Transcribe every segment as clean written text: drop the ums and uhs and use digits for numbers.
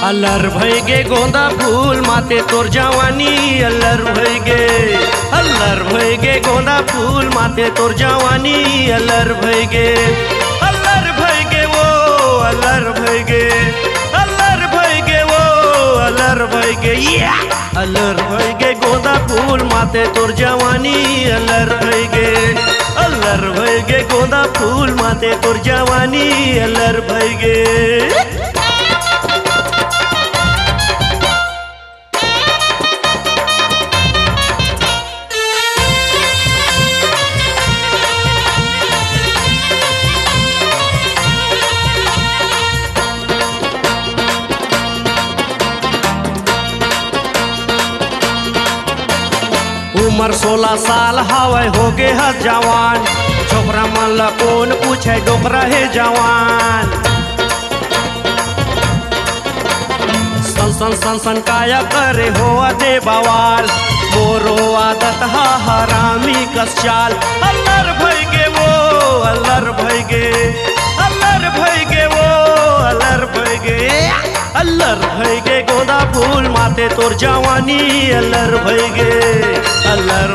अल्लर भैगे गोंदा फूल माते तोर जवानी अल्लर भैगे गोंदा फूल माते तोर जवानी अल्लर भैगे वो अल्लर भैगे वो अल्लर भैगे अल्लर भैगे गोंदा फूल माते तोर जवानी अल्लर भैगे गोंदा फूल माते तोर जवानी अल्लर भैगे। उमर 16 साल हवे हो गे ह जवान, छोकरा मन ला कौन पूछे डोकरा है जवान। सन सन काया करे हो दे बवाल, मोरो आदत हा हरामी कस चाल। अल्लर भैगे वो अल्लर भैगे वो अल्लर भैगे गोंदा फूल माते तोर जवानी अल्लर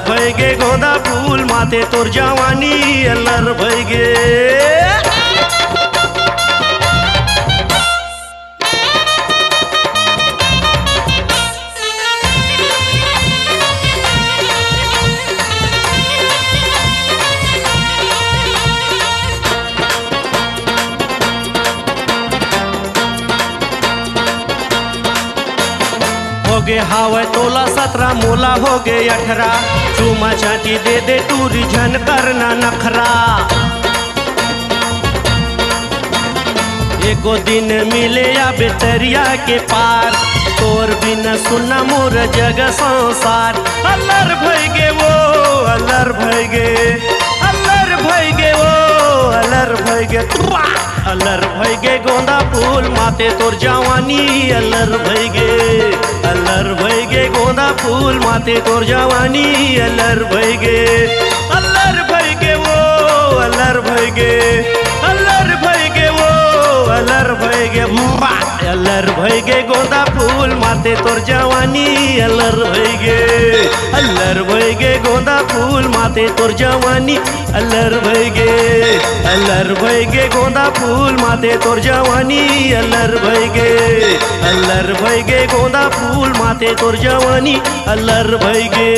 भैगे गोंदा फूल माते तोर जवानी अल्लर भैगे। हो गे हावे तोला 17 मोला हो गे 18, चूमा चाटी दे दे टूरी झन करना नखरा। एको दिन मिले या बेतरिया के पार, तोर बिना सुना मोर जग संसार। अल्लर भैगे वो अल्लर भैगे वो अल्लर भैगे गोंदा फूल माते तोर जवानी अल्लर भैगे गोंदा फूल माते तोर जवानी अल्लर भैगे वो अल्लर भैगे वो अल्लर भैगे गोंदा फूल माते तोर जवानी अल्लर भैगे गोंदा फूल माते तोर जवानी अल्लर भैगे गोंदा फूल माते तोर जवानी अल्लर भैगे गोंदा फूल माते तोर जवानी अल्लर भैगे।